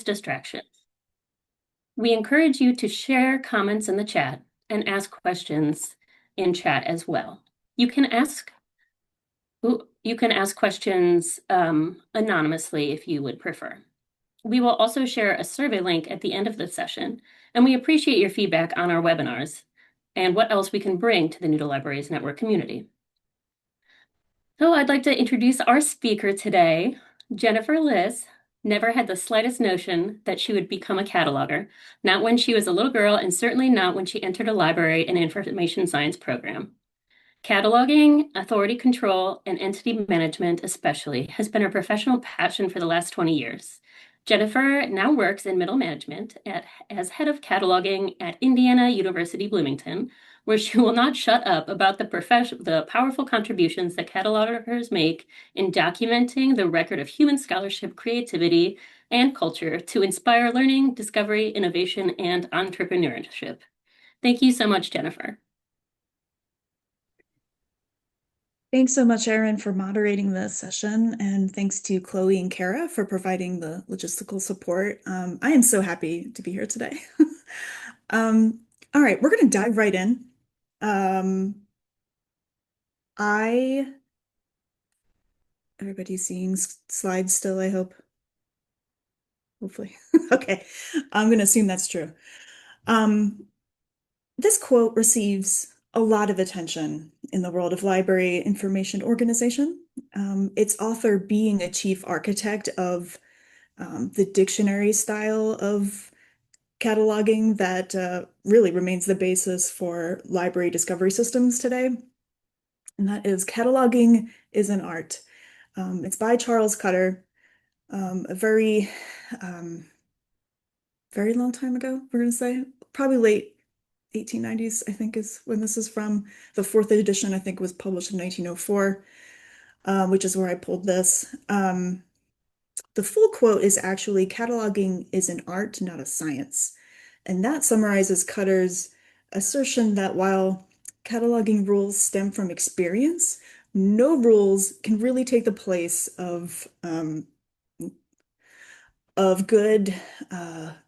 mindless distractions. We encourage you to share comments in the chat and ask questions in chat as well. You can ask questions anonymously if you would prefer. We will also share a survey link at the end of the session, and we appreciate your feedback on our webinars and what else we can bring to the Noodle Libraries Network community. So I'd like to introduce our speaker today. Jennifer Liss never had the slightest notion that she would become a cataloger, not when she was a little girl and certainly not when she entered a library and information science program. Cataloging, authority control, and entity management especially has been her professional passion for the last 20 years. Jennifer now works in middle management as head of cataloging at Indiana University Bloomington, where she will not shut up about the powerful contributions that catalogers make in documenting the record of human scholarship, creativity, and culture to inspire learning, discovery, innovation, and entrepreneurship. Thank you so much, Jennifer. Thanks so much, Erin, for moderating the session, and thanks to Chloe and Kara for providing the logistical support. I am so happy to be here today. All right, we're going to dive right in. I Everybody's seeing slides still, I hope. Hopefully. Okay, I'm going to assume that's true. This quote receives a lot of attention in the world of library information organization. Its author being a chief architect of the dictionary style of cataloging that really remains the basis for library discovery systems today. And that is Cataloging is an Art. It's by Charles Cutter, a um, very long time ago, we're going to say, probably late 1890s, I think is when this is from. The fourth edition, I think, was published in 1904, which is where I pulled this. The full quote is actually, "Cataloging is an art, not a science." And that summarizes Cutter's assertion that while cataloging rules stem from experience, no rules can really take the place of good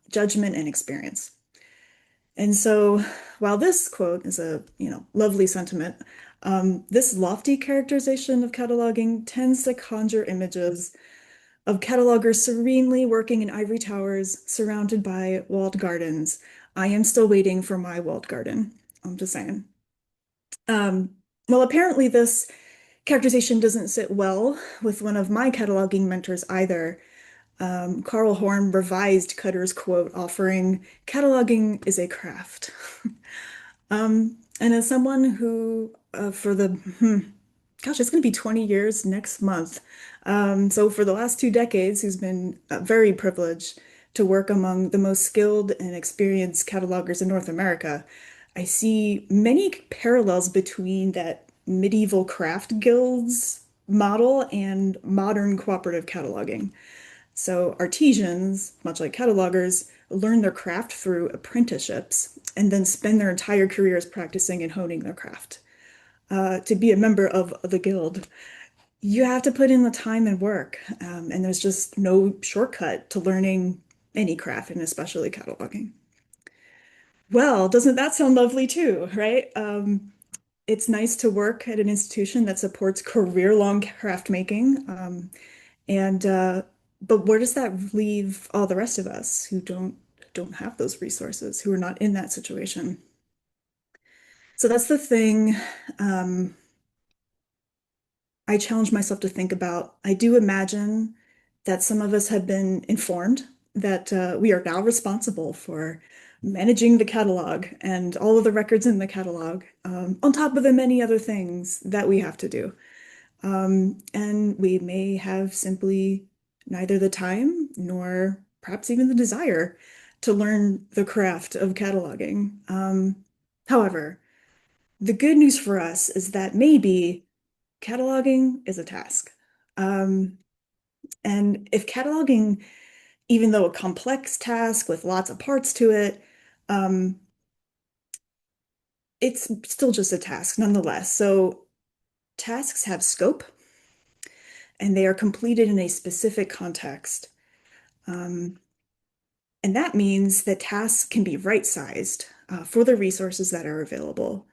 judgment and experience. And so while this quote is a lovely sentiment, this lofty characterization of cataloging tends to conjure images of catalogers serenely working in ivory towers surrounded by walled gardens. I am still waiting for my walled garden. I'm just saying. Well, apparently this characterization doesn't sit well with one of my cataloging mentors either. Carl Horn revised Cutter's quote, offering, "Cataloging is a craft." And as someone who, gosh, it's going to be 20 years next month. So for the last 2 decades, who's been very privileged to work among the most skilled and experienced catalogers in North America, I see many parallels between that medieval craft guilds model and modern cooperative cataloging. So artisans, much like catalogers, learn their craft through apprenticeships and then spend their entire careers practicing and honing their craft. To be a member of the guild, you have to put in the time and work, and there's just no shortcut to learning any craft, and especially cataloging. Well, doesn't that sound lovely too, right? It's nice to work at an institution that supports career-long craft making. And but where does that leave all the rest of us who don't have those resources, who are not in that situation? So that's the thing I challenge myself to think about. I do imagine that some of us have been informed that we are now responsible for managing the catalog and all of the records in the catalog, on top of the many other things that we have to do. And we may have simply neither the time nor perhaps even the desire to learn the craft of cataloging. However, the good news for us is that maybe cataloging is a task. Um, and if cataloging, even though a complex task with lots of parts to it, um, it's still just a task nonetheless. So tasks have scope and they are completed in a specific context. Um, And that means that tasks can be right-sized for the resources that are available.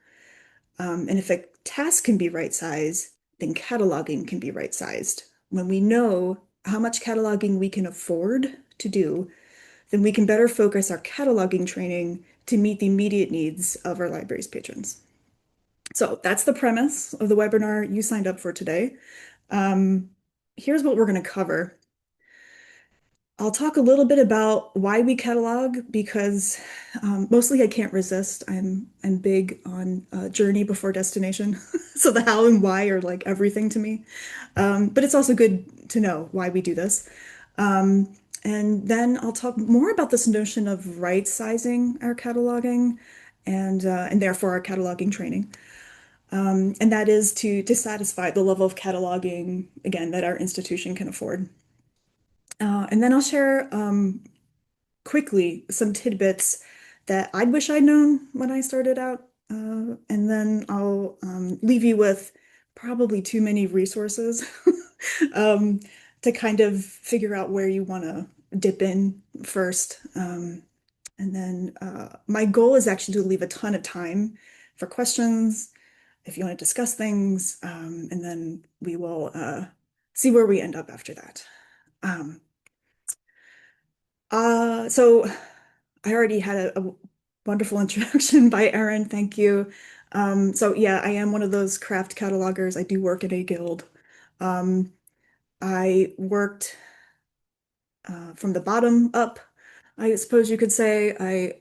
And if a task can be right-sized, then cataloging can be right-sized. When we know how much cataloging we can afford to do, then we can better focus our cataloging training to meet the immediate needs of our library's patrons. So that's the premise of the webinar you signed up for today. Um, Here's what we're going to cover. I'll talk a little bit about why we catalog because mostly I can't resist. I'm big on journey before destination. So the how and why are like everything to me. But it's also good to know why we do this. Um, and then I'll talk more about this notion of right sizing our cataloging and therefore our cataloging training. And that is to satisfy the level of cataloging, again, that our institution can afford. And then I'll share quickly some tidbits that I wish I'd known when I started out. And then I'll leave you with probably too many resources um, to kind of figure out where you want to dip in first. And then my goal is actually to leave a ton of time for questions if you want to discuss things. And then we will see where we end up after that. Um, so I already had a wonderful introduction by Erin. Thank you. So yeah, I am one of those craft catalogers. I do work in a guild. Um, I worked from the bottom up, I suppose you could say.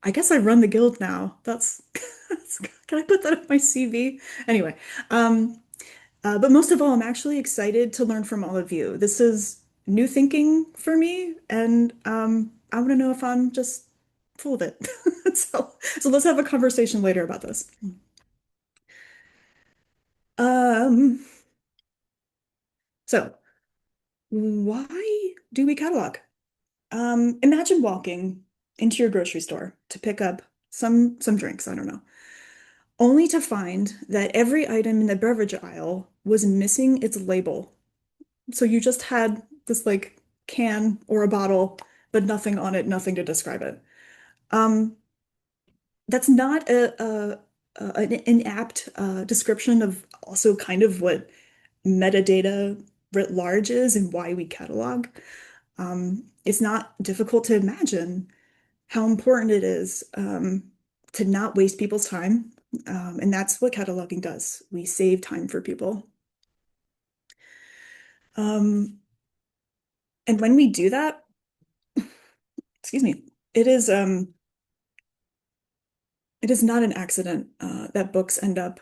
I guess I run the guild now. Can I put that on my CV? Anyway, um, but most of all, I'm actually excited to learn from all of you. This is new thinking for me, and I want to know if I'm just full of it. So let's have a conversation later about this. Um, so why do we catalog? Imagine walking into your grocery store to pick up some drinks, I don't know, only to find that every item in the beverage aisle was missing its label. So you just had this like can or a bottle, but nothing on it, nothing to describe it. Um, that's not an inapt description of also kind of what metadata writ large is and why we catalog. It's not difficult to imagine how important it is to not waste people's time. And that's what cataloging does. We save time for people. Um, and when we do that, excuse me, it is it is not an accident that books about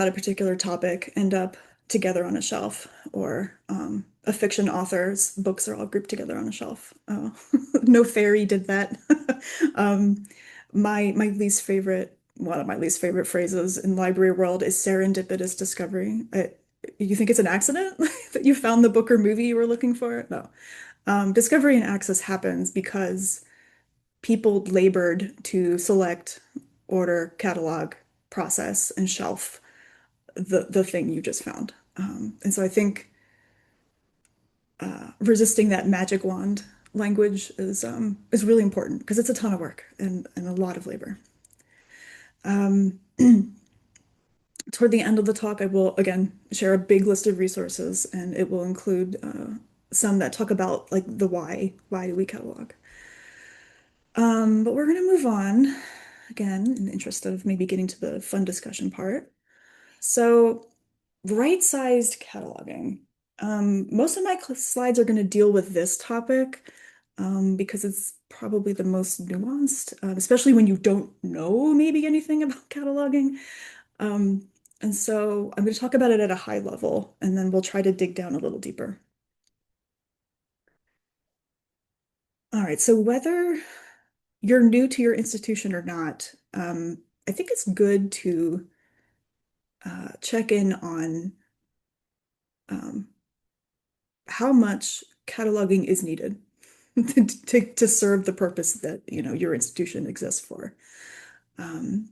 a particular topic end up together on a shelf, or a fiction author's books are all grouped together on a shelf. No fairy did that. Um, my least favorite, one of my least favorite phrases in library world is serendipitous discovery. You think it's an accident that you found the book or movie you were looking for? No. Discovery and access happens because people labored to select, order, catalog, process, and shelf the thing you just found. And so I think resisting that magic wand language is really important because it's a ton of work and a lot of labor. Um, Toward the end of the talk, I will again share a big list of resources, and it will include some that talk about like the why. Why do we catalog? But we're going to move on again in the interest of maybe getting to the fun discussion part. So, right-sized cataloging. Most of my slides are going to deal with this topic because it's probably the most nuanced, especially when you don't know maybe anything about cataloging. Um, and so I'm going to talk about it at a high level, and then we'll try to dig down a little deeper. All right, so whether you're new to your institution or not, I think it's good to check in on um, how much cataloging is needed to serve the purpose that your institution exists for. Um,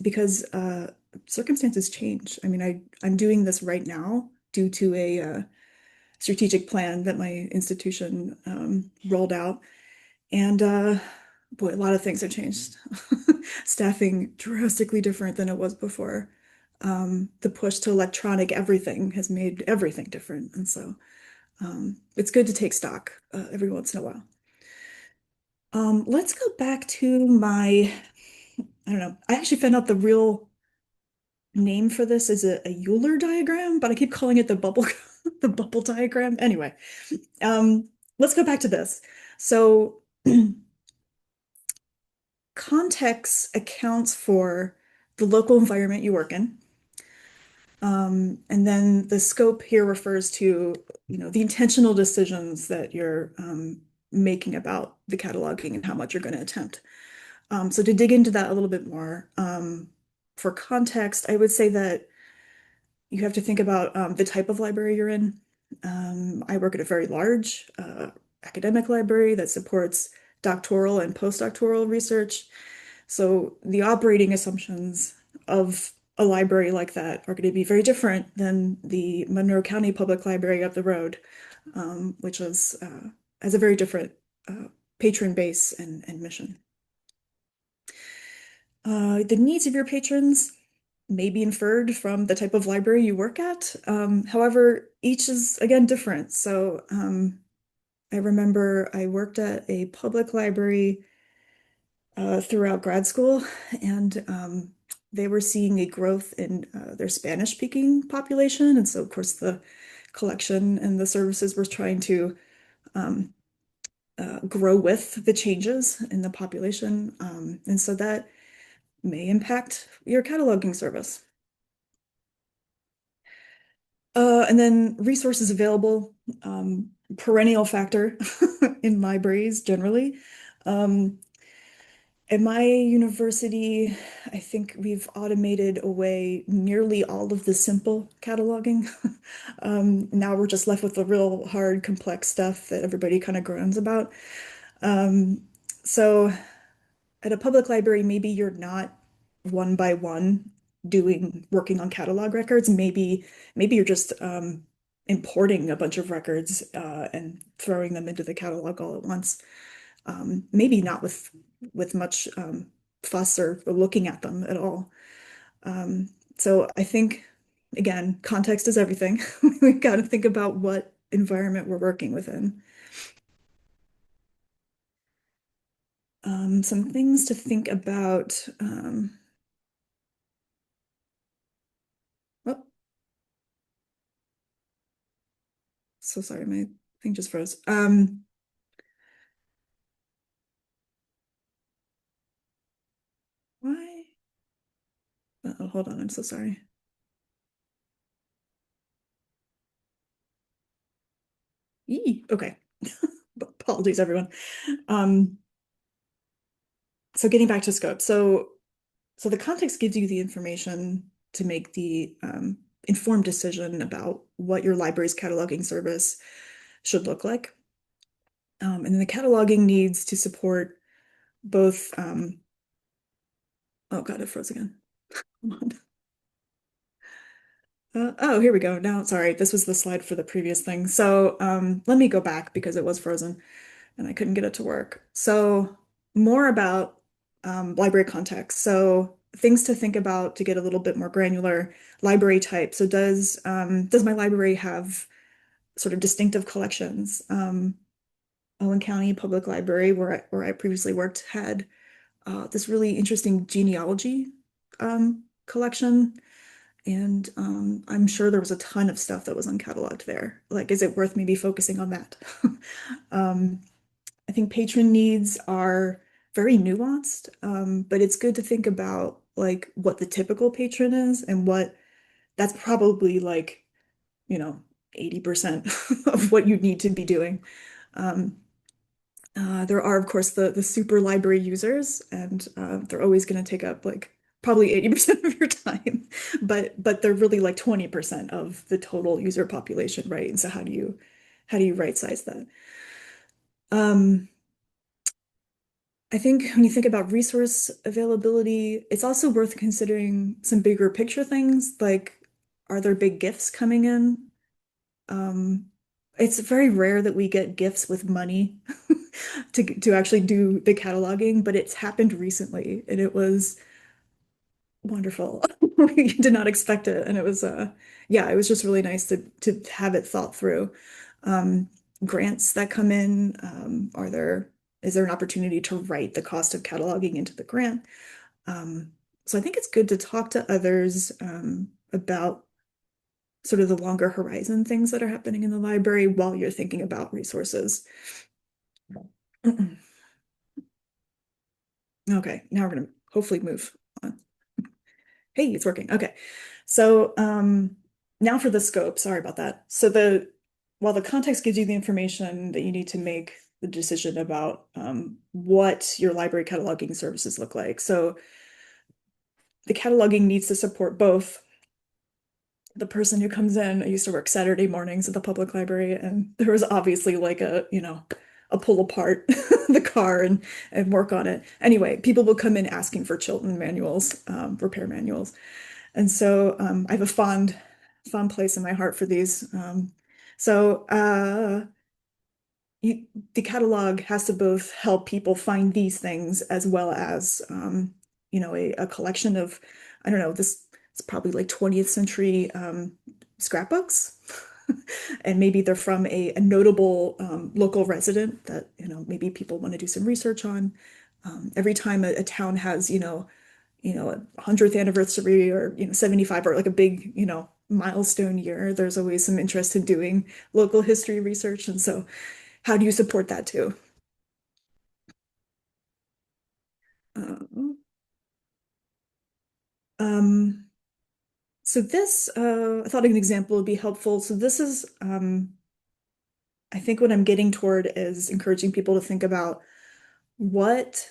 because circumstances change. I mean, I'm doing this right now due to a strategic plan that my institution rolled out. And boy, a lot of things have changed. Staffing drastically different than it was before. The push to electronic everything has made everything different. And so it's good to take stock every once in a while. Let's go back to I don't know, I actually found out the real name for this is a Euler diagram, but I keep calling it the bubble, the bubble diagram. Anyway, let's go back to this. So context accounts for the local environment you work in. And then the scope here refers to, the intentional decisions that you're making about the cataloging and how much you're going to attempt. So to dig into that a little bit more, for context, I would say that you have to think about the type of library you're in. I work at a very large academic library that supports doctoral and postdoctoral research. So the operating assumptions of a library like that are going to be very different than the Monroe County Public Library up the road, which has a very different uh, patron base and mission. The needs of your patrons may be inferred from the type of library you work at. However, each is again different. So I remember I worked at a public library throughout grad school, and they were seeing a growth in their Spanish speaking population. And so, of course, the collection and the services were trying to um, grow with the changes in the population. And so that may impact your cataloging service. And then resources available, perennial factor in libraries generally. Um, At my university, I think we've automated away nearly all of the simple cataloging. Now we're just left with the real hard, complex stuff that everybody kind of groans about. Um, so at a public library, maybe you're not one by one working on catalog records. Maybe you're just importing a bunch of records and throwing them into the catalog all at once. Maybe not with much fuss or looking at them at all. So I think again, context is everything. We've got to think about what environment we're working within. Some things to think about. Oh, so sorry, my thing just froze. Why? Oh, hold on, I'm so sorry. Okay. Apologies, everyone. Um, so getting back to scope. So the context gives you the information to make the informed decision about what your library's cataloging service should look like. And then the cataloging needs to support both, oh God, it froze again. Come on. Oh, here we go. Now, sorry, this was the slide for the previous thing. So let me go back because it was frozen and I couldn't get it to work. So more about library context. So things to think about to get a little bit more granular. Library type. So does my library have sort of distinctive collections? Owen County Public Library, where I previously worked, had this really interesting genealogy collection. And I'm sure there was a ton of stuff that was uncatalogued there. Like, is it worth maybe focusing on that? Um, I think patron needs are very nuanced, but it's good to think about like what the typical patron is and what that's probably like, you know, 80% of what you need to be doing. Um, there are, of course, the super library users, and they're always going to take up like probably 80% of your time, but they're really like 20% of the total user population, right? And so how do you right size that? Um, I think when you think about resource availability, it's also worth considering some bigger picture things like are there big gifts coming in? Um, it's very rare that we get gifts with money to actually do the cataloging, but it's happened recently and it was wonderful. We did not expect it. And it was yeah, it was just really nice to have it thought through. Um Grants that come in, is there an opportunity to write the cost of cataloging into the grant? Um so I think it's good to talk to others about sort of the longer horizon things that are happening in the library while you're thinking about resources. Okay, now we're gonna hopefully move on. Hey, it's working. Okay. So now for the scope. Sorry about that. While the context gives you the information that you need to make the decision about what your library cataloging services look like. So the cataloging needs to support both the person who comes in. I used to work Saturday mornings at the public library, and there was obviously like a pull apart the car and work on it. Anyway, people will come in asking for Chilton manuals, repair manuals. And so I have a fond place in my heart for these. So you, the catalog has to both help people find these things as well as a collection of, I don't know, this it's probably like 20th century scrapbooks. And maybe they're from a notable local resident that, maybe people want to do some research on. Every time a town has, a 100th anniversary or 75 or like a big milestone year, there's always some interest in doing local history research. And so how do you support that too? uh, um so this I thought an example would be helpful. So this is I think what I'm getting toward is encouraging people to think about what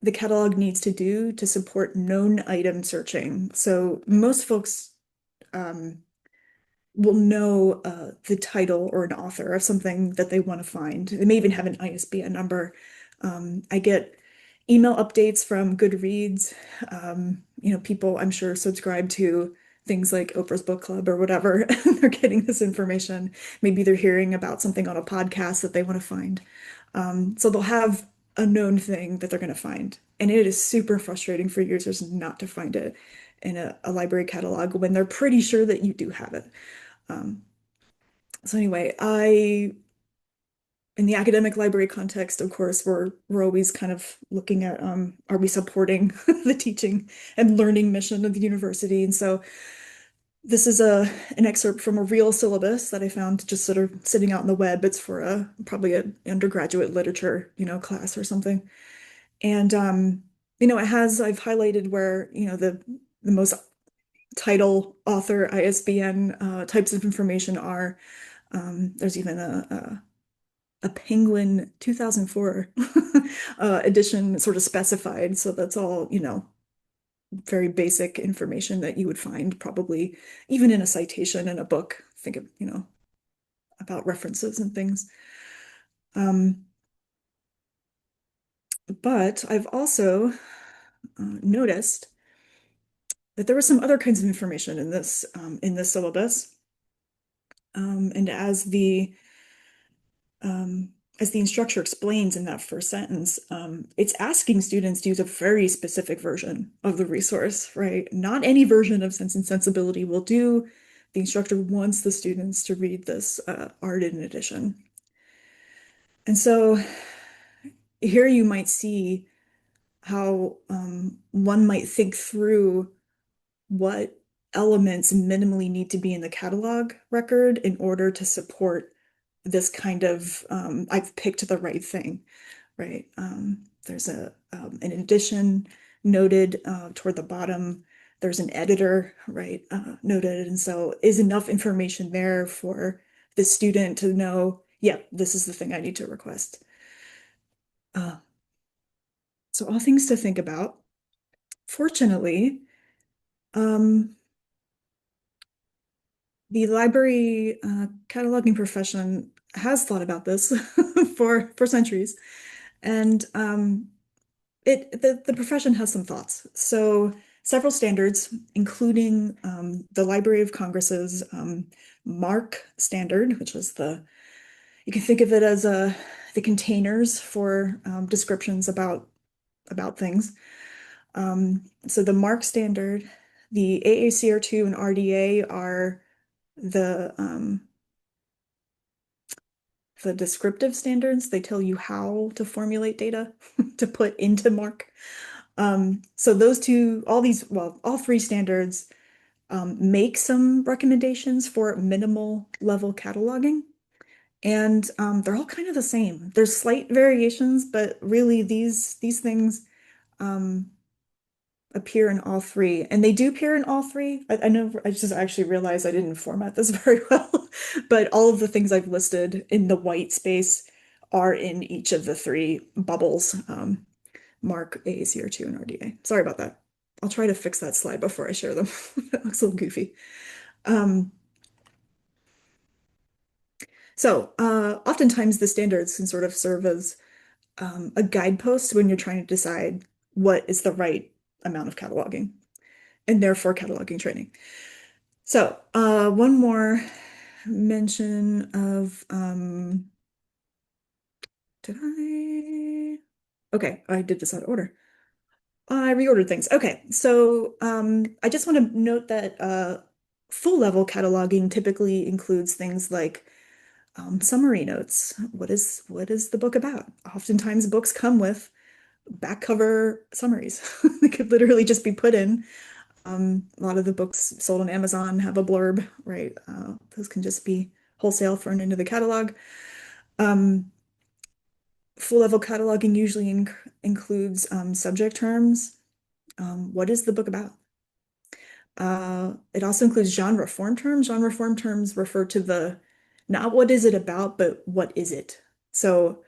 the catalog needs to do to support known item searching. So most folks um, will know the title or an author of something that they want to find. They may even have an ISBN number. I get email updates from Goodreads. People I'm sure subscribe to things like Oprah's Book Club or whatever. They're getting this information. Maybe they're hearing about something on a podcast that they want to find. So they'll have a known thing that they're going to find. And it is super frustrating for users not to find it in a library catalog when they're pretty sure that you do have it. Um, so anyway, in the academic library context, of course, we're always kind of looking at are we supporting the teaching and learning mission of the university? And so this is an excerpt from a real syllabus that I found just sort of sitting out on the web. It's for a probably an undergraduate literature, class or something. And I've highlighted where, the most title, author, ISBN types of information are. There's even a Penguin 2004 edition sort of specified. So that's all, very basic information that you would find probably even in a citation in a book. Think of, about references and things. Um, but I've also noticed that there were some other kinds of information in this syllabus. And um, as the instructor explains in that first sentence, it's asking students to use a very specific version of the resource, right? Not any version of Sense and Sensibility will do. The instructor wants the students to read this art in edition. And so here you might see how one might think through what elements minimally need to be in the catalog record in order to support this kind of I've picked the right thing, right? There's an edition noted toward the bottom. There's an editor, right, noted. And so is enough information there for the student to know, yeah, this is the thing I need to request. Uh, so all things to think about. Fortunately, um, the library cataloging profession has thought about this for centuries, and the profession has some thoughts. So several standards, including the Library of Congress's MARC standard, which was the You can think of it as the containers for descriptions about things. So the MARC standard, the AACR2 and RDA are the um, the descriptive standards. They tell you how to formulate data to put into MARC. So those two, all these, well, all three standards make some recommendations for minimal level cataloging. And they're all kind of the same. There's slight variations, but really these things um, appear in all three. And they do appear in all three. I know I just actually realized I didn't format this very well, but all of the things I've listed in the white space are in each of the three bubbles, MARC, AACR2, and RDA. Sorry about that. I'll try to fix that slide before I share them. That looks a little goofy. Um, Oftentimes the standards can sort of serve as a guidepost when you're trying to decide what is the right amount of cataloging and therefore cataloging training. So, one more mention of, did I? Okay, I did this out of order. I reordered things. Okay, so I just want to note that full level cataloging typically includes things like summary notes. What is the book about? Oftentimes, books come with back cover summaries. They could literally just be put in. A lot of the books sold on Amazon have a blurb, right? Those can just be wholesale thrown into the catalog. Um, Full level cataloging usually includes subject terms. What is the book about? It also includes genre form terms. Genre form terms refer to the not what is it about, but what is it? So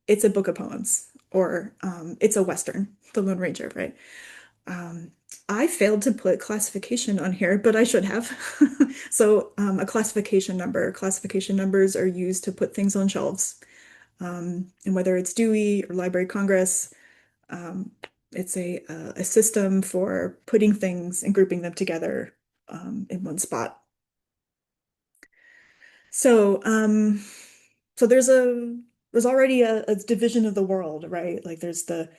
it's a book of poems, or it's a Western, The Lone Ranger, right? Um, I failed to put classification on here, but I should have. So a classification number. Classification numbers are used to put things on shelves. And whether it's Dewey or Library of Congress, um, it's a system for putting things and grouping them together in one spot. So, so there's already a division of the world, right? Like there's the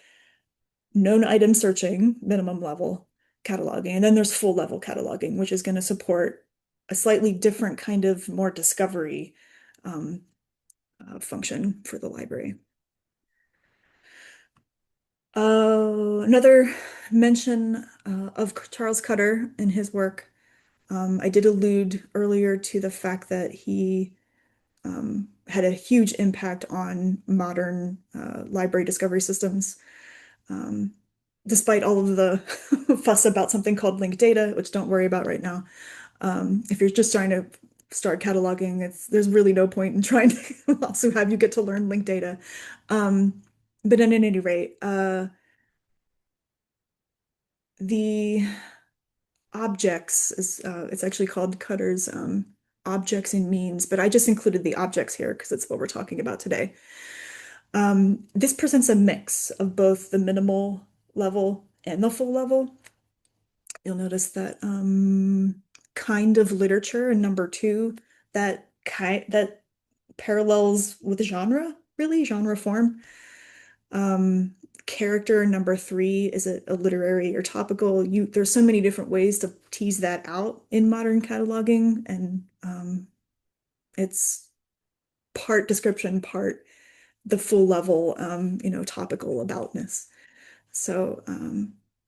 known item searching, minimum level cataloging, and then there's full level cataloging, which is going to support a slightly different kind of more discovery um, function for the library. Another mention of Charles Cutter and his work. I did allude earlier to the fact that he had a huge impact on modern library discovery systems. Um, Despite all of the fuss about something called linked data, which don't worry about right now. If you're just trying to start cataloging, there's really no point in trying to also have you get to learn linked data. But at any rate, the objects is it's actually called Cutter's objects and means, but I just included the objects here because it's what we're talking about today. This presents a mix of both the minimal level and the full level. You'll notice that kind of literature in number two that parallels with genre, really, genre form. Um, Character number three, is it a literary or topical? There's so many different ways to tease that out in modern cataloging, and it's part description, part the full level, topical aboutness. So,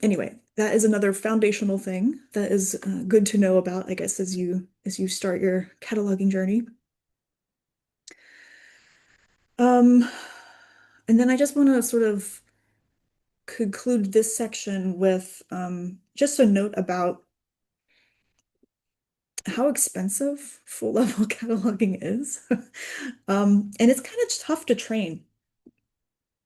anyway, that is another foundational thing that is good to know about, I guess, as you start your cataloging journey. Um, and then I just want to sort of conclude this section with just a note about how expensive full level cataloging is. And it's kind of tough to train.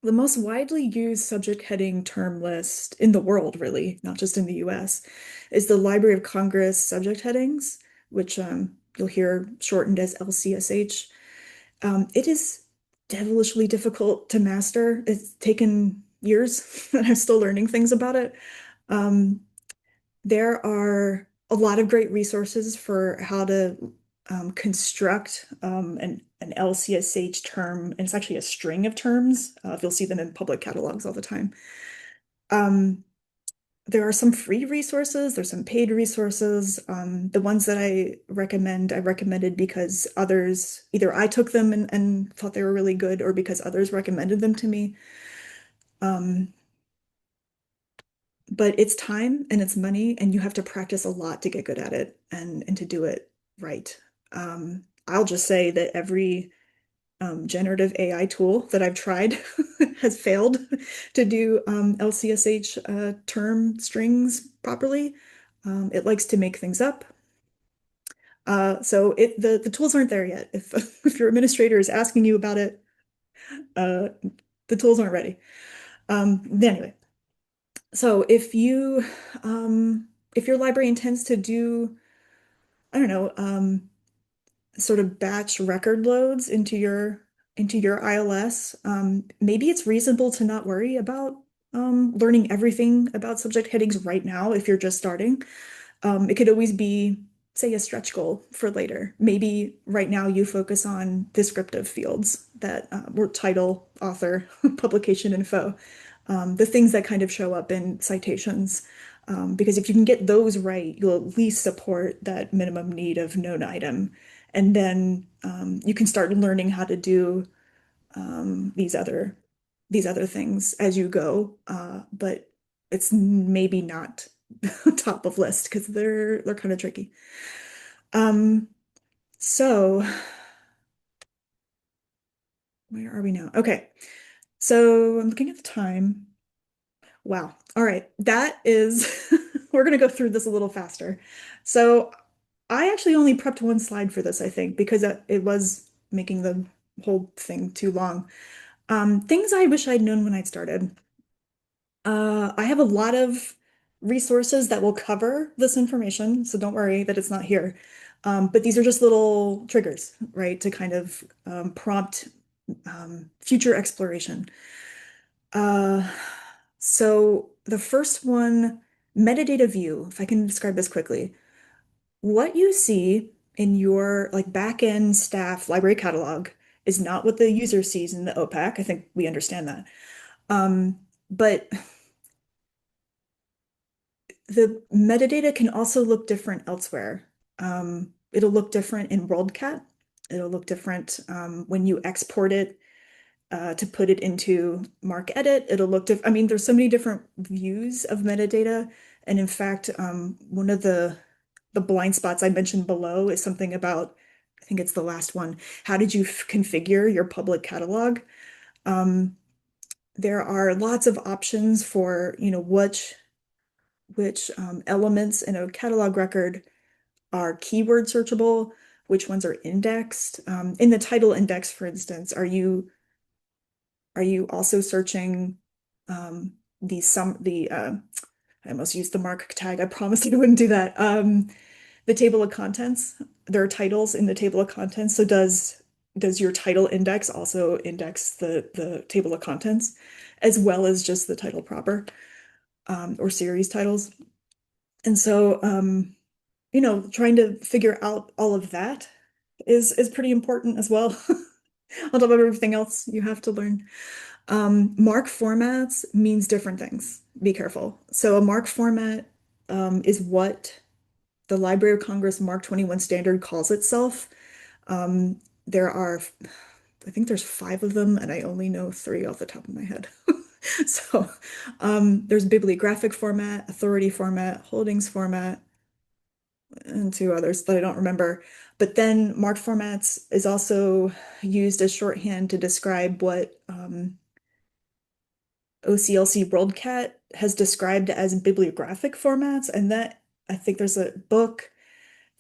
The most widely used subject heading term list in the world, really, not just in the US, is the Library of Congress subject headings, which you'll hear shortened as LCSH. It is devilishly difficult to master. It's taken years, and I'm still learning things about it. Um, there are a lot of great resources for how to construct an LCSH term, and it's actually a string of terms. You'll see them in public catalogs all the time. Um, there are some free resources, there's some paid resources. The ones that I recommended because others, either I took them and thought they were really good, or because others recommended them to me. Um, but it's time and it's money, and you have to practice a lot to get good at it and to do it right. I'll just say that every generative AI tool that I've tried has failed to do LCSH term strings properly. It likes to make things up. The tools aren't there yet. If if your administrator is asking you about it, uh, the tools aren't ready. Anyway, so if your library intends to do, I don't know, sort of batch record loads into your ILS, maybe it's reasonable to not worry about learning everything about subject headings right now if you're just starting. It could always be, say, a stretch goal for later. Maybe right now you focus on descriptive fields that were title, author, publication info, the things that kind of show up in citations. Because if you can get those right, you'll at least support that minimum need of known item. And then you can start learning how to do these other things as you go. But it's maybe not top of list because they're kind of tricky. Um, so where are we now? Okay. So I'm looking at the time. Wow. All right. That is, we're going to go through this a little faster. So I actually only prepped one slide for this, I think, because it was making the whole thing too long. Things I wish I'd known when I started. I have a lot of resources that will cover this information, so don't worry that it's not here. But these are just little triggers, right, to kind of prompt future exploration. Uh, so the first one, metadata view, if I can describe this quickly. What you see in your like back-end staff library catalog is not what the user sees in the OPAC. I think we understand that. But the metadata can also look different elsewhere. It'll look different in WorldCat. It'll look different when you export it to put it into MarcEdit. It'll look different. I mean, there's so many different views of metadata. And in fact, one of the blind spots I mentioned below is something about, I think it's the last one. How did you configure your public catalog? Um, there are lots of options for, which elements in a catalog record are keyword searchable, which ones are indexed. In the title index, for instance, are you also searching the I almost used the mark tag. I promised I wouldn't do that. The table of contents. There are titles in the table of contents. So does your title index also index the table of contents as well as just the title proper, or series titles? And so trying to figure out all of that is pretty important as well. On top of everything else you have to learn. Mark formats means different things. Be careful. So a mark format is what the Library of Congress Mark 21 standard calls itself. There are, I think there's five of them, and I only know three off the top of my head. So there's bibliographic format, authority format, holdings format, and two others that I don't remember. But then mark formats is also used as shorthand to describe what OCLC WorldCat has described as bibliographic formats. And that, I think there's a book,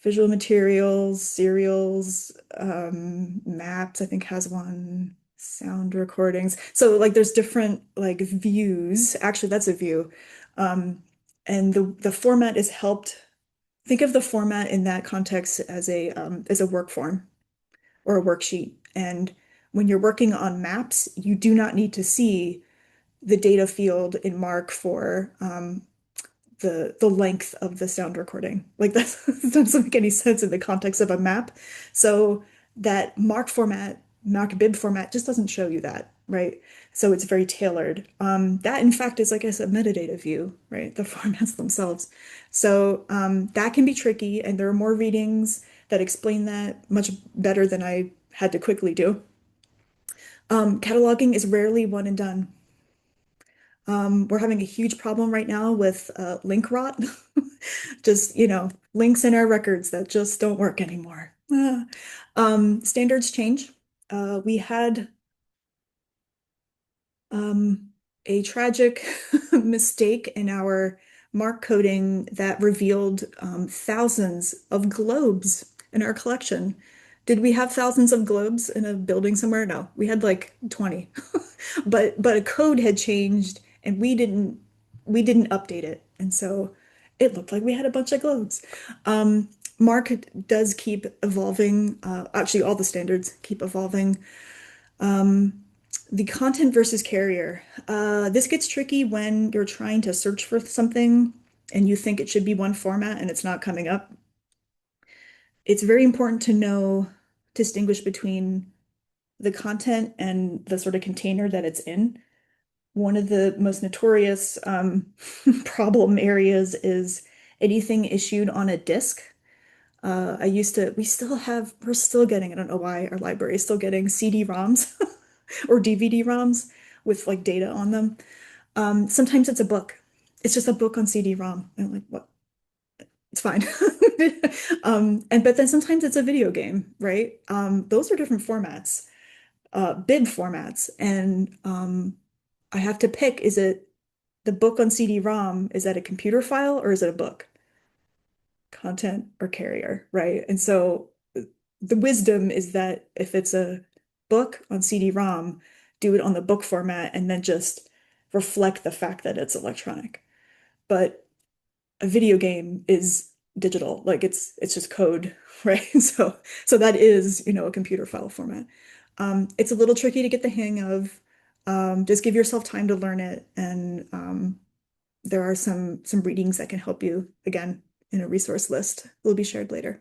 visual materials, serials, maps, I think has one, sound recordings. So like there's different like views. Actually, that's a view. And the format is helped. Think of the format in that context as a work form or a worksheet. And when you're working on maps, you do not need to see the data field in Mark for the length of the sound recording. Like that doesn't make any sense in the context of a map. So that mark bib format just doesn't show you that, right? So it's very tailored. That in fact is, like I said, metadata view, right? The formats themselves. So that can be tricky, and there are more readings that explain that much better than I had to quickly do. Cataloging is rarely one and done. We're having a huge problem right now with link rot. Just, links in our records that just don't work anymore. Standards change. We had um, a tragic mistake in our mark coding that revealed thousands of globes in our collection. Did we have thousands of globes in a building somewhere? No, we had like 20. But a code had changed and we didn't update it. And so it looked like we had a bunch of globes. Um, Mark does keep evolving. Actually, all the standards keep evolving. Um, the content versus carrier. This gets tricky when you're trying to search for something and you think it should be one format and it's not coming up. It's very important to know, distinguish between the content and the sort of container that it's in. One of the most notorious problem areas is anything issued on a disk. We're still getting, I don't know why our library is still getting CD-ROMs or DVD-ROMs with like data on them. Sometimes it's a book. It's just a book on CD-ROM. I'm like, what? It's fine. But then sometimes it's a video game, right? Those are different formats, bib formats. And I have to pick, is it the book on CD-ROM, is that a computer file or is it a book? Content or carrier, right? And so the wisdom is that if it's a book on CD-ROM, do it on the book format and then just reflect the fact that it's electronic. But a video game is digital, like it's just code, right? So that is, a computer file format. It's a little tricky to get the hang of. Just give yourself time to learn it, and there are some readings that can help you again in a resource list. Will be shared later.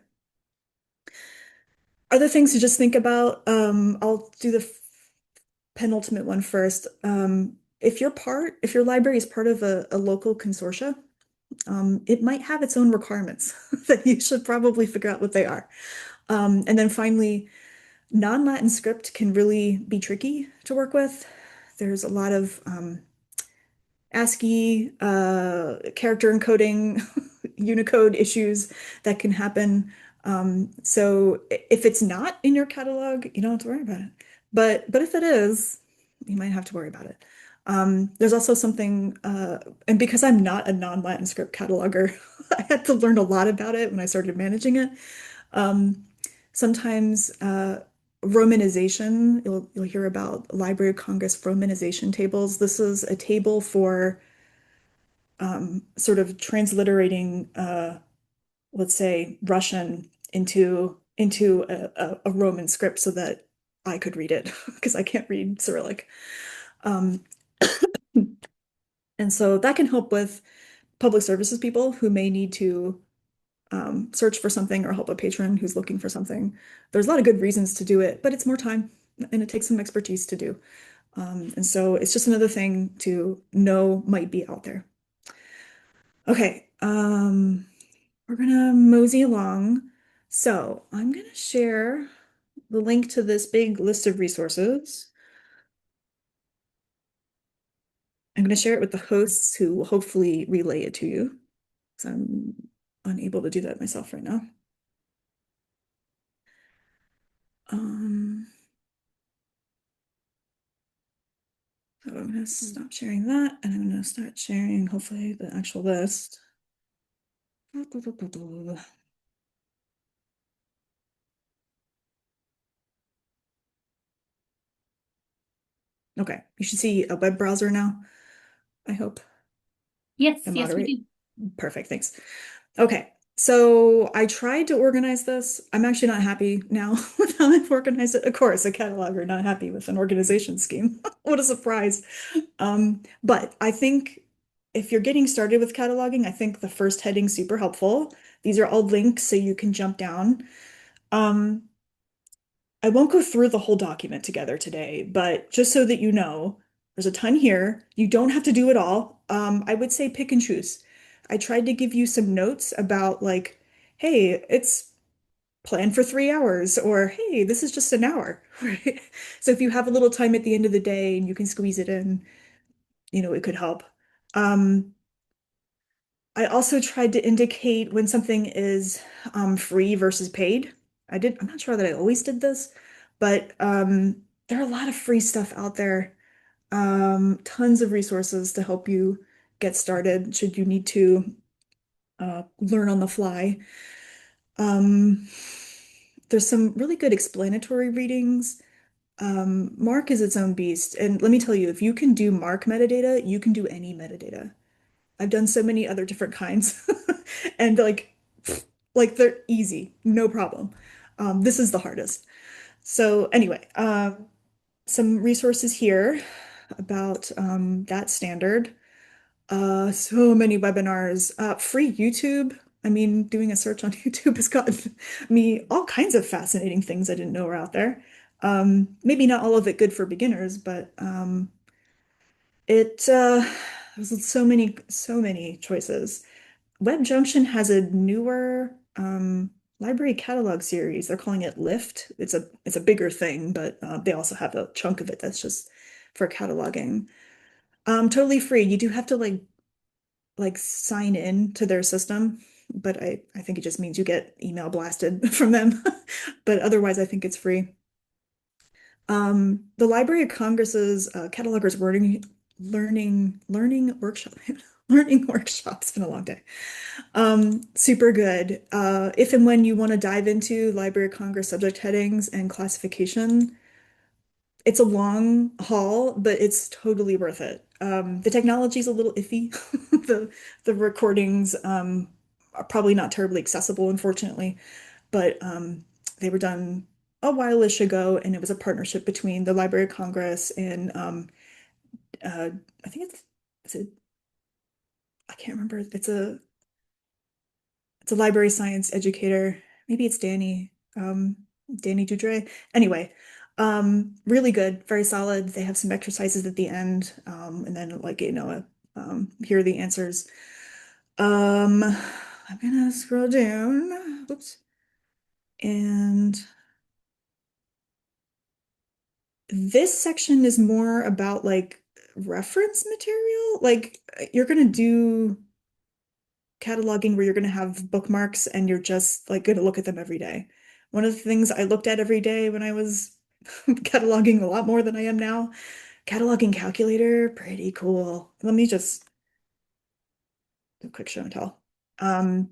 Other things to just think about. I'll do the penultimate one first. If your library is part of a local consortia, it might have its own requirements that you should probably figure out what they are. And then finally, non-Latin script can really be tricky to work with. There's a lot of ASCII character encoding, Unicode issues that can happen. So if it's not in your catalog, you don't have to worry about it. But if it is, you might have to worry about it. There's also something, and because I'm not a non-Latin script cataloger, I had to learn a lot about it when I started managing it. Um, Sometimes romanization, you'll hear about Library of Congress romanization tables. This is a table for sort of transliterating, let's say, Russian into a Roman script so that I could read it because I can't read Cyrillic. Um, and so that can help with public services people who may need to search for something or help a patron who's looking for something. There's a lot of good reasons to do it, but it's more time and it takes some expertise to do. And so it's just another thing to know might be out there. Okay, we're gonna mosey along. So I'm gonna share the link to this big list of resources. I'm gonna share it with the hosts who will hopefully relay it to you. So I'm unable to do that myself right now. Um, so I'm gonna stop sharing that and I'm gonna start sharing hopefully the actual list. Okay, you should see a web browser now, I hope. Yes, And yes, we moderate. do. Perfect, thanks. Okay, so I tried to organize this. I'm actually not happy now with how I've organized it. Of course, a cataloger not happy with an organization scheme. What a surprise. But I think if you're getting started with cataloging, I think the first heading's super helpful. These are all links so you can jump down. Um, I won't go through the whole document together today, but just so that you know, there's a ton here. You don't have to do it all. I would say pick and choose. I tried to give you some notes about like, hey, it's planned for 3 hours, or hey, this is just an hour, right? So if you have a little time at the end of the day and you can squeeze it in, it could help. Um, I also tried to indicate when something is free versus paid. I'm not sure that I always did this, but there are a lot of free stuff out there. Tons of resources to help you get started should you need to learn on the fly. Um, there's some really good explanatory readings. Mark is its own beast. And let me tell you, if you can do Mark metadata, you can do any metadata. I've done so many other different kinds and like they're easy, no problem. This is the hardest. So anyway, some resources here about that standard. So many webinars, free YouTube. I mean, doing a search on YouTube has gotten me all kinds of fascinating things I didn't know were out there. Maybe not all of it good for beginners, but it there's so many choices. Web Junction has a newer library catalog series. They're calling it Lift. It's a bigger thing, but they also have a chunk of it that's just for cataloging. Totally free. You do have to like sign in to their system, but I think it just means you get email blasted from them. But otherwise, I think it's free. The Library of Congress's catalogers learning workshop learning workshop's been a long day. Super good. If and when you want to dive into Library of Congress subject headings and classification, it's a long haul, but it's totally worth it. The technology's a little iffy. The recordings are probably not terribly accessible, unfortunately, but they were done a while-ish ago, and it was a partnership between the Library of Congress and uh, I think it's a, I can't remember. It's a library science educator. Maybe it's Danny Dudre. Anyway, really good, very solid. They have some exercises at the end, and then here are the answers. I'm gonna scroll down. Oops. And this section is more about like reference material. Like you're gonna do cataloging where you're going to have bookmarks and you're just like going to look at them every day. One of the things I looked at every day when I was cataloging a lot more than I am now, cataloging calculator, pretty cool. Let me just do a quick show and tell. Um,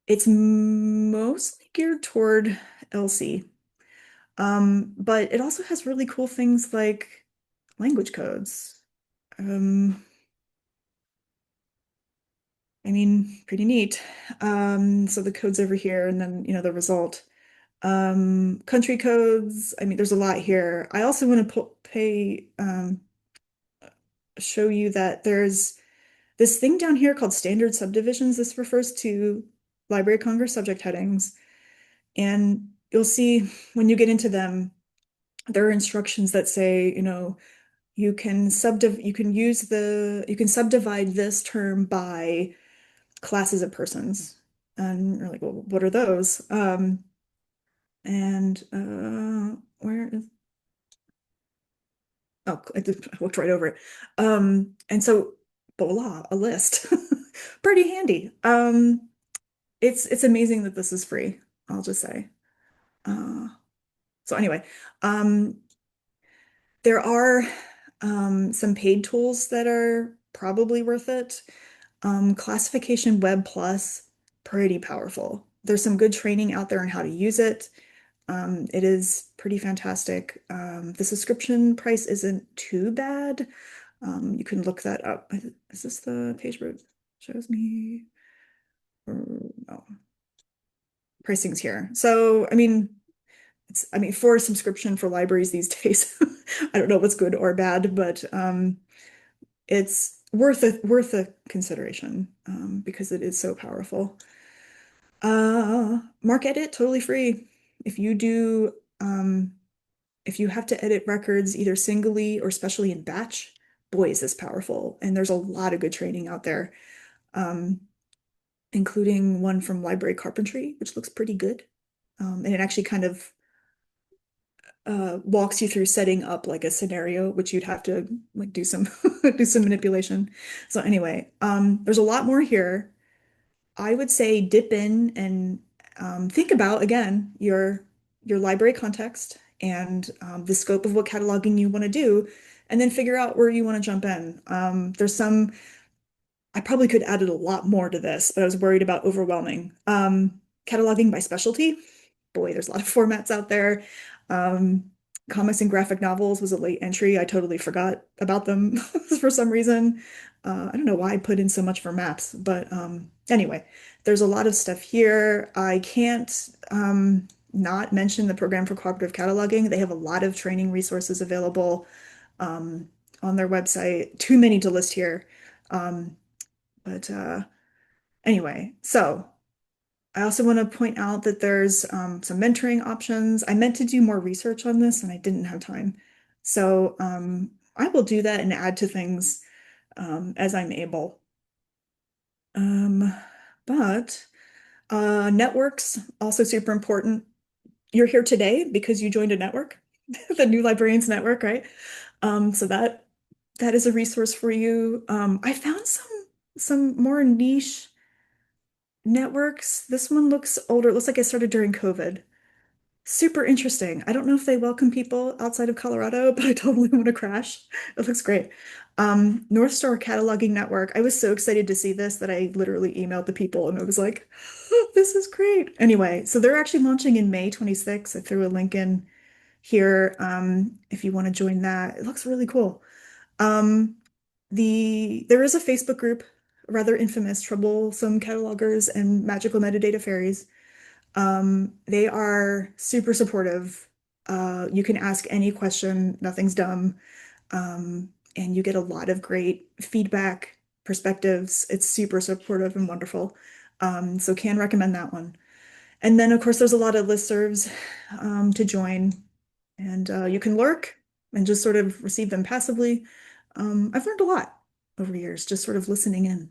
it's mostly geared toward LC, but it also has really cool things like language codes. Um, I mean, pretty neat. So the code's over here, and then the result. Country codes. I mean, there's a lot here. I also want to show you that there's this thing down here called standard subdivisions. This refers to Library of Congress subject headings. And you'll see when you get into them, there are instructions that say, you can subdivide this term by classes of persons. And you're like, well, what are those? And where is Oh, I looked right over it. And so voila, a list. Pretty handy. It's amazing that this is free, I'll just say. Uh, so anyway, um, there are some paid tools that are probably worth it. Classification Web Plus, pretty powerful. There's some good training out there on how to use it. It is pretty fantastic. The subscription price isn't too bad. You can look that up. Is this the page where it shows me? Or no, pricing's here. So, I mean, for a subscription for libraries these days, I don't know what's good or bad, but it's worth a consideration because it is so powerful. Mark Edit, totally free. If you do, if you have to edit records either singly or especially in batch, boy, is this powerful. And there's a lot of good training out there, um, including one from Library Carpentry, which looks pretty good. And it actually kind of walks you through setting up like a scenario, which you'd have to like do some do some manipulation. So anyway, there's a lot more here. I would say dip in and think about again your library context and the scope of what cataloging you want to do, and then figure out where you want to jump in. There's some I probably could add a lot more to this, but I was worried about overwhelming. Cataloging by specialty. Boy, there's a lot of formats out there. Um, Comics and graphic novels was a late entry. I totally forgot about them for some reason. I don't know why I put in so much for maps, but anyway, there's a lot of stuff here. I can't not mention the program for cooperative cataloging. They have a lot of training resources available um, on their website. Too many to list here. Um, but anyway, so I also want to point out that there's some mentoring options. I meant to do more research on this and I didn't have time. So I will do that and add to things as I'm able. Um, but networks also super important. You're here today because you joined a network, the New Librarians Network, right? So that is a resource for you. I found some more niche networks. This one looks older. It looks like it started during COVID. Super interesting. I don't know if they welcome people outside of Colorado, but I totally want to crash. It looks great. North Star Cataloging Network. I was so excited to see this that I literally emailed the people and I was like, oh, this is great. Anyway, so they're actually launching in May 26th. I threw a link in here if you want to join that. It looks really cool. Um, there is a Facebook group, rather infamous, Troublesome Catalogers and Magical Metadata Fairies. They are super supportive. You can ask any question, nothing's dumb. And you get a lot of great feedback, perspectives. It's super supportive and wonderful. So can recommend that one. And then of course there's a lot of listservs to join and you can lurk and just sort of receive them passively. I've learned a lot over years, just sort of listening in.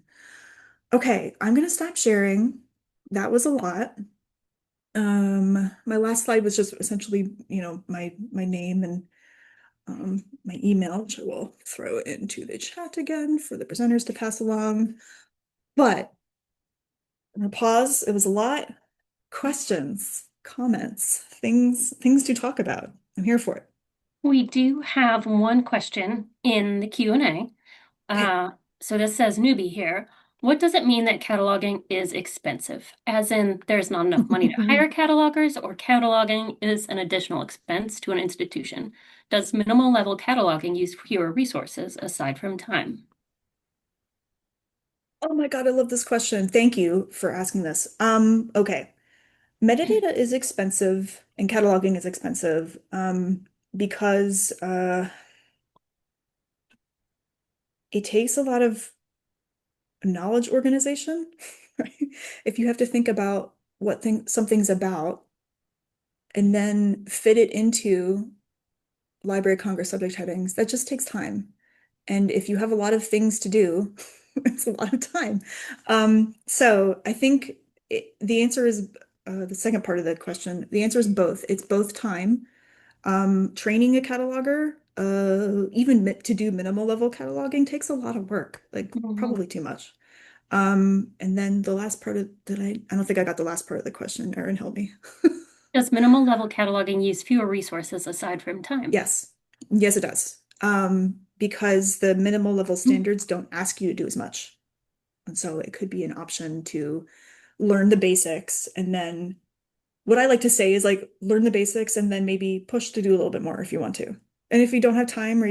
Okay, I'm gonna stop sharing. That was a lot. My last slide was just essentially, my name and my email, which I will throw into the chat again for the presenters to pass along. But I'm gonna pause. It was a lot. Questions, comments, things to talk about. I'm here for it. We do have one question in the Q&A. Okay. Uh, so this says newbie here. What does it mean that cataloging is expensive? As in, there's not enough money to hire catalogers, or cataloging is an additional expense to an institution? Does minimal level cataloging use fewer resources aside from time? Oh my God, I love this question. Thank you for asking this. Okay. Metadata is expensive and cataloging is expensive because it takes a lot of knowledge organization, right? If you have to think about what something's about and then fit it into Library of Congress subject headings, that just takes time. And if you have a lot of things to do, it's a lot of time. So I think the answer is the second part of the question. The answer is both. It's both time. Training a cataloger, even to do minimal level cataloging takes a lot of work, like Mhm. probably too much. And then the last part of that I don't think I got the last part of the question. Erin, help me. Does minimal level cataloging use fewer resources aside from time? Yes. Yes, it does. Because the minimal level standards don't ask you to do as much. And so it could be an option to learn the basics and then what I like to say is like learn the basics and then maybe push to do a little bit more if you want to. And if you don't have time or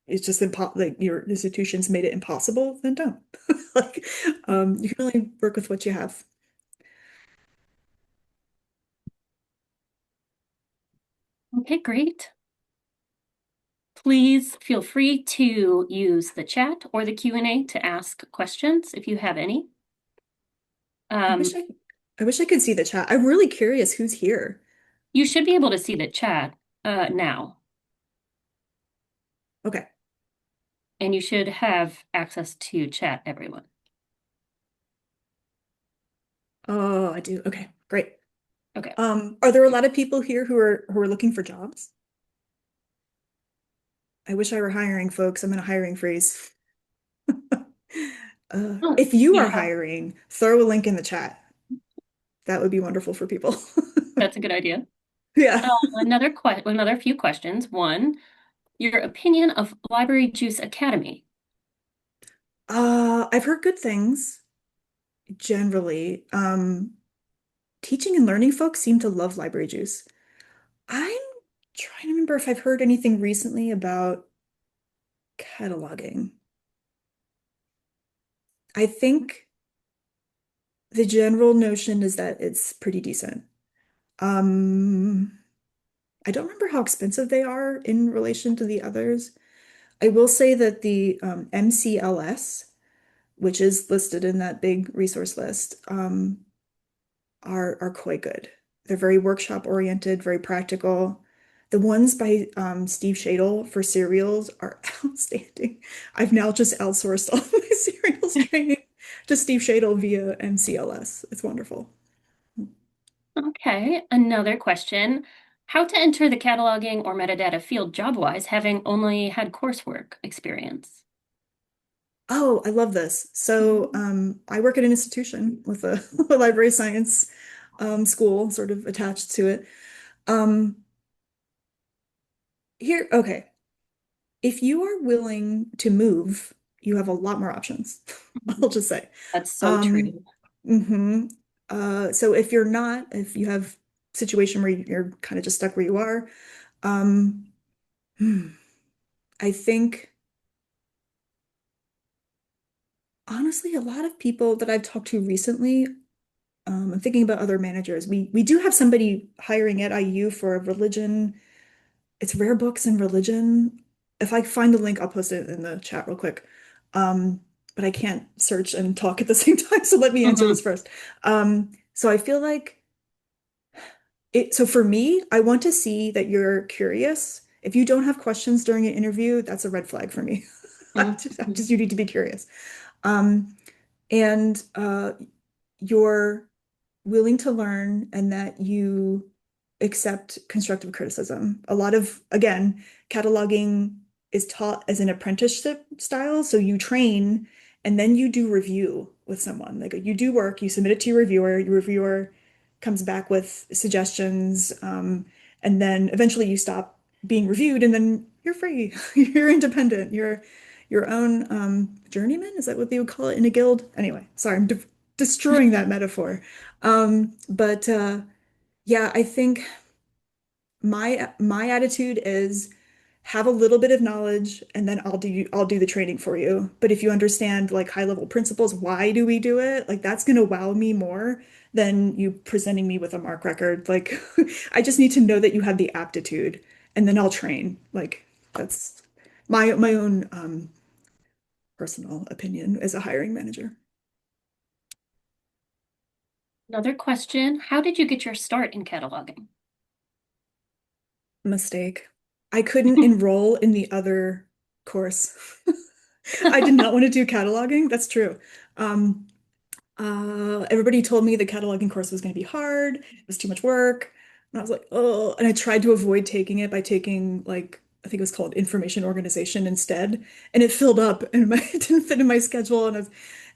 it's just like your institution's made it impossible, then don't. Like you can only work with what you have. Okay, great. Please feel free to use the chat or the Q&A to ask questions if you have any. I wish Um, I I wish I could see the chat. I'm really curious who's here. you should be able to see the chat now, Okay. and you should have access to chat, everyone. Oh, I do. Okay, great. Okay. Are there a lot of people here who are looking for jobs? I wish I were hiring folks. I'm in a hiring freeze. Oh, If you are yeah, hiring, throw a link in the chat. That would be wonderful for people. that's a good idea. Yeah. Another few questions. One, your opinion of Library Juice Academy. I've heard good things generally. Teaching and learning folks seem to love library juice. I'm trying to remember if I've heard anything recently about cataloging. I think the general notion is that it's pretty decent. Um, I don't remember how expensive they are in relation to the others. I will say that the MCLS, which is listed in that big resource list, are quite good. They're very workshop oriented, very practical. The ones by Steve Shadle for cereals are outstanding. I've now just outsourced all my cereals training to Steve Shadle via MCLS. It's wonderful. Okay, another question. How to enter the cataloging or metadata field job-wise, having only had coursework experience? Oh, I love this. So, I work at an institution with a, a library science school sort of attached to it. Um, okay. If you are willing to move, you have a lot more options. I'll Mhm. just say. That's so Um, true. mhm. So if you're not, if you have a situation where you're kind of just stuck where you are, um, hmm, I think honestly, a lot of people that I've talked to recently, I'm thinking about other managers. We do have somebody hiring at IU for a religion. It's rare books and religion. If I find the link, I'll post it in the chat real quick. Um, but I can't search and talk at the same time, so let me answer this Mhm. first. So I feel like so for me, I want to see that you're curious. If you don't have questions during an interview, that's a red flag for me. I just you need to be curious. Um, and you're willing to learn and that you accept constructive criticism. A lot of, again, cataloging is taught as an apprenticeship style. So you train and then you do review with someone. Like you do work, you submit it to your reviewer comes back with suggestions, and then eventually you stop being reviewed and then you're free. You're independent. You're your own journeyman. Is that what they would call it in a guild? Anyway, sorry, I'm destroying that metaphor. But yeah, I think my attitude is have a little bit of knowledge and then I'll do the training for you. But if you understand like high level principles, why do we do it? Like that's gonna wow me more than you presenting me with a mark record. Like I just need to know that you have the aptitude and then I'll train. Like that's my own personal opinion as a hiring manager. Another question. How did you get your start in cataloging? Mistake. I couldn't enroll in the other course. I did not want to do cataloging. That's true. Um, Everybody told me the cataloging course was going to be hard. It was too much work. And I was like, oh, and I tried to avoid taking it by taking like, I think it was called information organization instead. And it filled up and it didn't fit in my schedule. And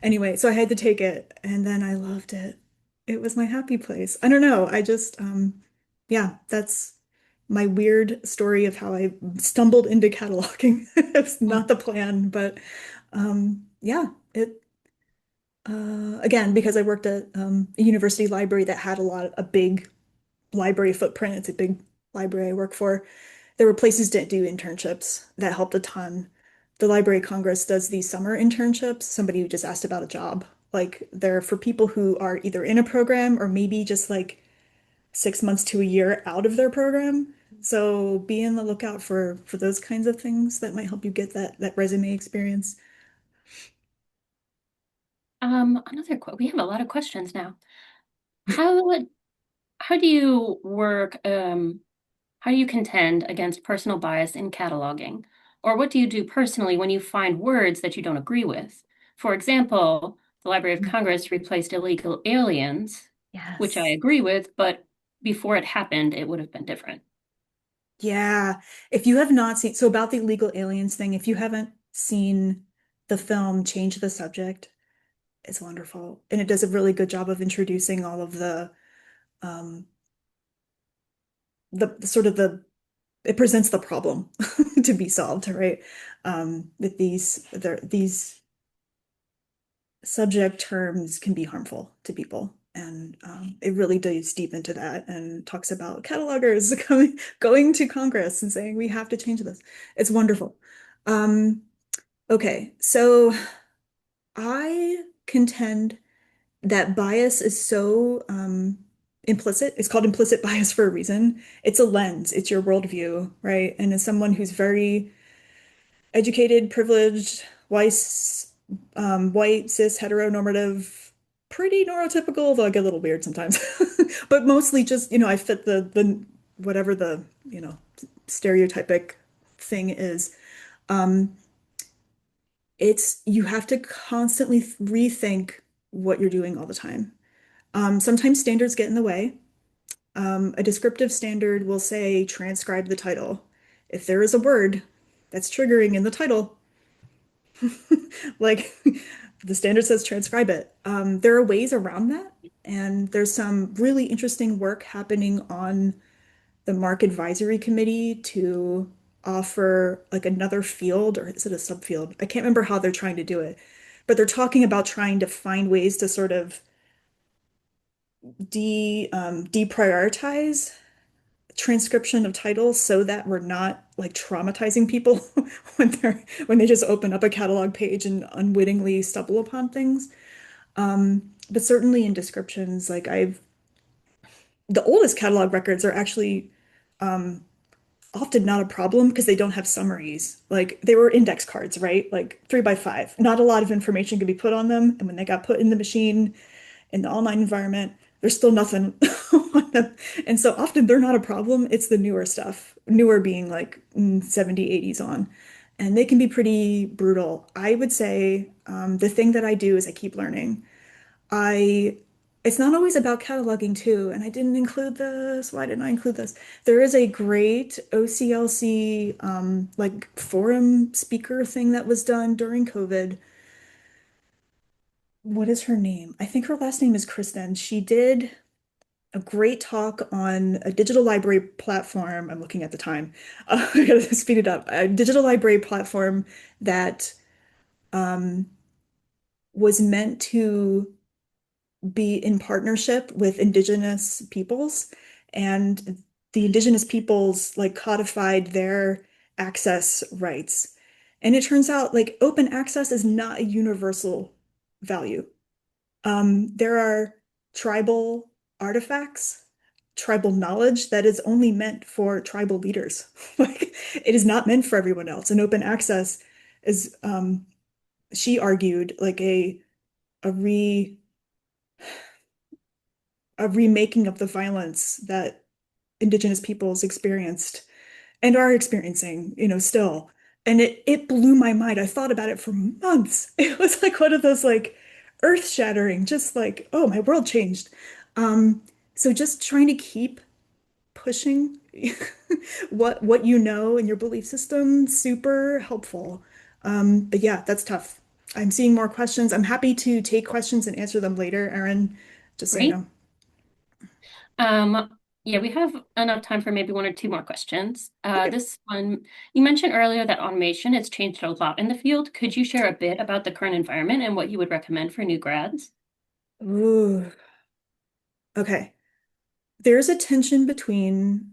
anyway, so I had to take it and then I loved it. It was my happy place. I don't know. Yeah, that's my weird story of how I stumbled into cataloging. It's not the plan, but yeah, again, because I worked at a university library that had a big library footprint. It's a big library I work for. There were places that do internships that helped a ton. The Library of Congress does these summer internships. Somebody who just asked about a job. Like they're for people who are either in a program or maybe just like 6 months to a year out of their program. So be on the lookout for those kinds of things that might help you get that resume experience. Another quote. We have a lot of questions now. How how do you work, how do you contend against personal bias in cataloging? Or what do you do personally when you find words that you don't agree with? For example, the Library of Congress replaced illegal aliens, which I Yes. agree with, but before it happened, it would have been different. Yeah. If you have not seen, so about the illegal aliens thing, if you haven't seen the film Change the Subject, it's wonderful. And it does a really good job of introducing all of um the sort of the it presents the problem to be solved, right? That these subject terms can be harmful to people. And it really dives deep into that and talks about catalogers going to Congress and saying we have to change this. It's wonderful. Um, okay, so I contend that bias is so implicit. It's called implicit bias for a reason. It's a lens, it's your worldview, right? And as someone who's very educated, privileged, white, cis, heteronormative, pretty neurotypical, though I get a little weird sometimes. But mostly just, I fit the whatever the, stereotypic thing is. Um, it's you have to constantly rethink what you're doing all the time. Sometimes standards get in the way. A descriptive standard will say transcribe the title. If there is a word that's triggering in the title, like the standard says transcribe it. There are ways around that, and there's some really interesting work happening on the Mark Advisory Committee to offer like another field, or is it a subfield? I can't remember how they're trying to do it, but they're talking about trying to find ways to sort of deprioritize transcription of titles so that we're not like traumatizing people when they just open up a catalog page and unwittingly stumble upon things. But certainly in descriptions, like I've the oldest catalog records are actually often not a problem because they don't have summaries. Like they were index cards, right? Like 3 by 5. Not a lot of information could be put on them. And when they got put in the machine in the online environment, there's still nothing on them. And so often they're not a problem. It's the newer stuff, newer being like 70, 80s on. And they can be pretty brutal. I would say the thing that I do is I keep learning. I it's not always about cataloging too, and I didn't include this. Why didn't I include this? There is a great OCLC like forum speaker thing that was done during COVID. What is her name? I think her last name is Kristen. She did a great talk on a digital library platform. I'm looking at the time. I gotta speed it up. A digital library platform that um, was meant to be in partnership with indigenous peoples, and the indigenous peoples like codified their access rights. And it turns out like open access is not a universal value. There are tribal artifacts, tribal knowledge that is only meant for tribal leaders. Like it is not meant for everyone else. And open access is, she argued, like a re a remaking of the violence that indigenous peoples experienced and are experiencing, still. And it blew my mind. I thought about it for months. It was like one of those like earth-shattering, just like, oh, my world changed. So just trying to keep pushing what you know in your belief system, super helpful. But yeah, that's tough. I'm seeing more questions. I'm happy to take questions and answer them later, Erin, just so you Great. know. Yeah, we have enough time for maybe one or two more questions. Okay. This one, you mentioned earlier that automation has changed a lot in the field. Could you share a bit about the current environment and what you would recommend for new grads? Ooh, okay. There's a tension between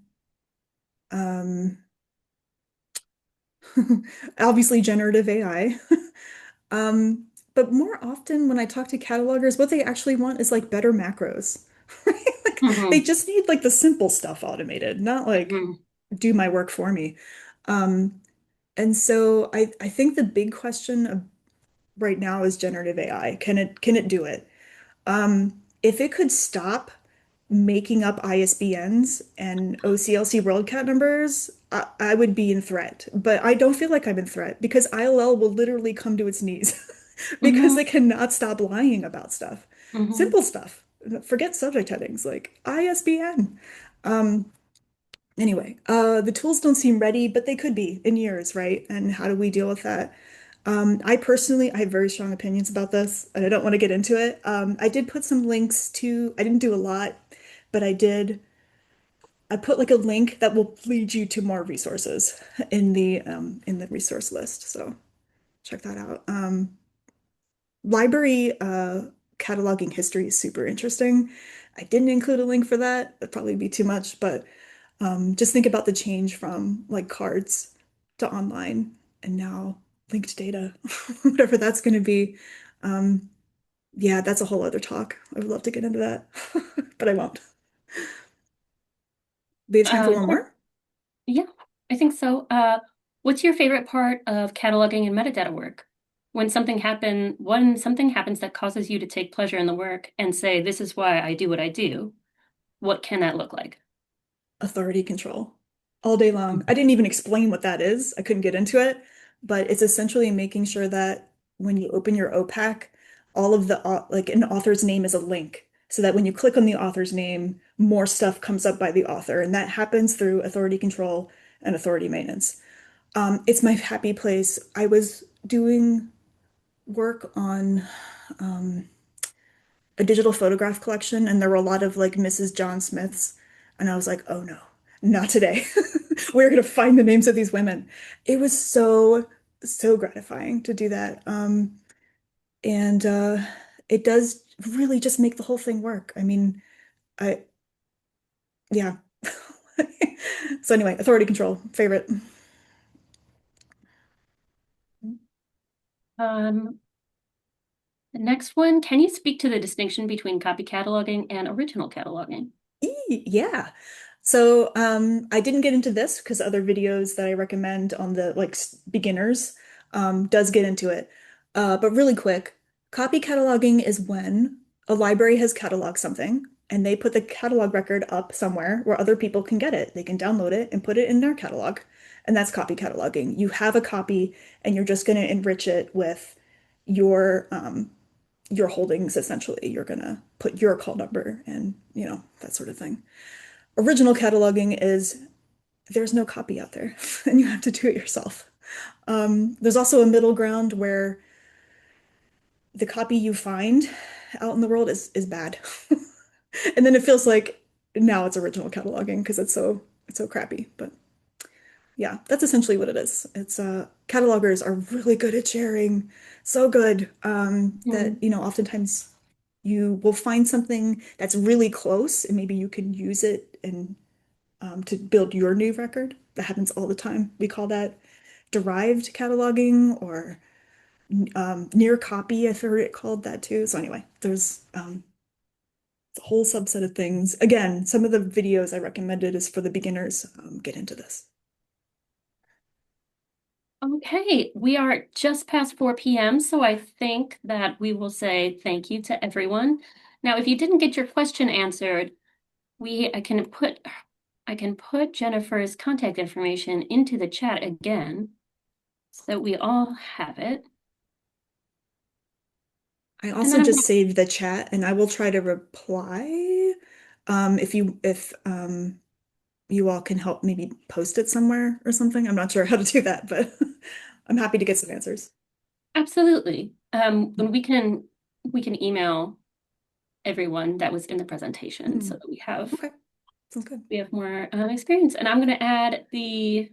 um, obviously generative AI. But more often when I talk to catalogers, what they actually want is like better macros. Right? Like they Hmm. just need like the simple stuff automated, not like Hmm. do my work for me. Um, and so I think the big question right now is generative AI. Can it do it? If it could stop making up ISBNs and OCLC WorldCat numbers, I would be in threat. But I don't feel like I'm in threat because ILL will literally come to its knees because Hmm. they cannot stop lying about stuff. Hmm. Simple stuff. Forget subject headings like ISBN. Um, Anyway, the tools don't seem ready, but they could be in years, right? And how do we deal with that? I personally, I have very strong opinions about this, and I don't want to get into it. I did put some links to, I didn't do a lot, but I put like a link that will lead you to more resources in the resource list. So check that out. Library cataloging history is super interesting. I didn't include a link for that. That'd probably be too much, but just think about the change from like cards to online and now linked data, whatever that's going to be. Um, yeah, that's a whole other talk. I would love to get into that, but I won't. We have time for one Yeah, more? yeah, I think so. What's your favorite part of cataloging and metadata work? When something happens that causes you to take pleasure in the work and say, this is why I do what I do, what can that look like? Authority control all day long. I didn't even explain what that is. I couldn't get into it, but it's essentially making sure that when you open your OPAC, all of the like an author's name is a link so that when you click on the author's name, more stuff comes up by the author. And that happens through authority control and authority maintenance. It's my happy place. I was doing work on um, a digital photograph collection, and there were a lot of like Mrs. John Smiths. And I was like, oh no, not today. We're gonna find the names of these women. It was so gratifying to do that. And it does really just make the whole thing work. I mean, I yeah. So anyway, authority control, favorite. Um, the next one, can you speak to the distinction between copy cataloging and original cataloging? Yeah. So I didn't get into this because other videos that I recommend on the like beginners does get into it. But really quick, copy cataloging is when a library has cataloged something and they put the catalog record up somewhere where other people can get it. They can download it and put it in their catalog. And that's copy cataloging. You have a copy and you're just going to enrich it with your your holdings essentially. You're gonna put your call number and, that sort of thing. Original cataloging is there's no copy out there and you have to do it yourself. There's also a middle ground where the copy you find out in the world is bad. And then it feels like now it's original cataloging because it's so crappy. But yeah, that's essentially what it is. It's catalogers are really good at sharing, so good that Hmm. oftentimes you will find something that's really close and maybe you can use it and to build your new record. That happens all the time. We call that derived cataloging or near copy. I've heard it called that too. So anyway, there's a whole subset of things. Again, some of the videos I recommended is for the beginners. Get into this. Okay, we are just past 4 p.m., so I think that we will say thank you to everyone. Now, if you didn't get your question answered, we I can put Jennifer's contact information into the chat again so that we all have it. I And also then I'm just gonna saved the chat and I will try to reply if you all can help maybe post it somewhere or something. I'm not sure how to do that, but I'm happy to get some answers. absolutely. And we can email everyone that was in the presentation so Mm, that we have okay, sounds good. we have more experience. And I'm going to add the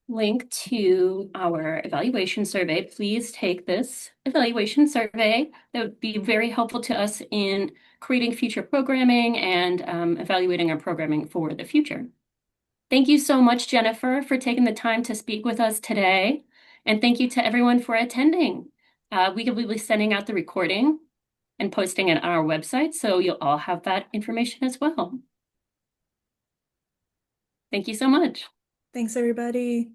link to our evaluation survey. Please take this evaluation survey. That would be very helpful to us in creating future programming and evaluating our programming for the future. Thank you so much, Jennifer, for taking the time to speak with us today. And thank you to everyone for attending. We will be sending out the recording and posting it on our website, so you'll all have that information as well. Thank you so much. Thanks, everybody.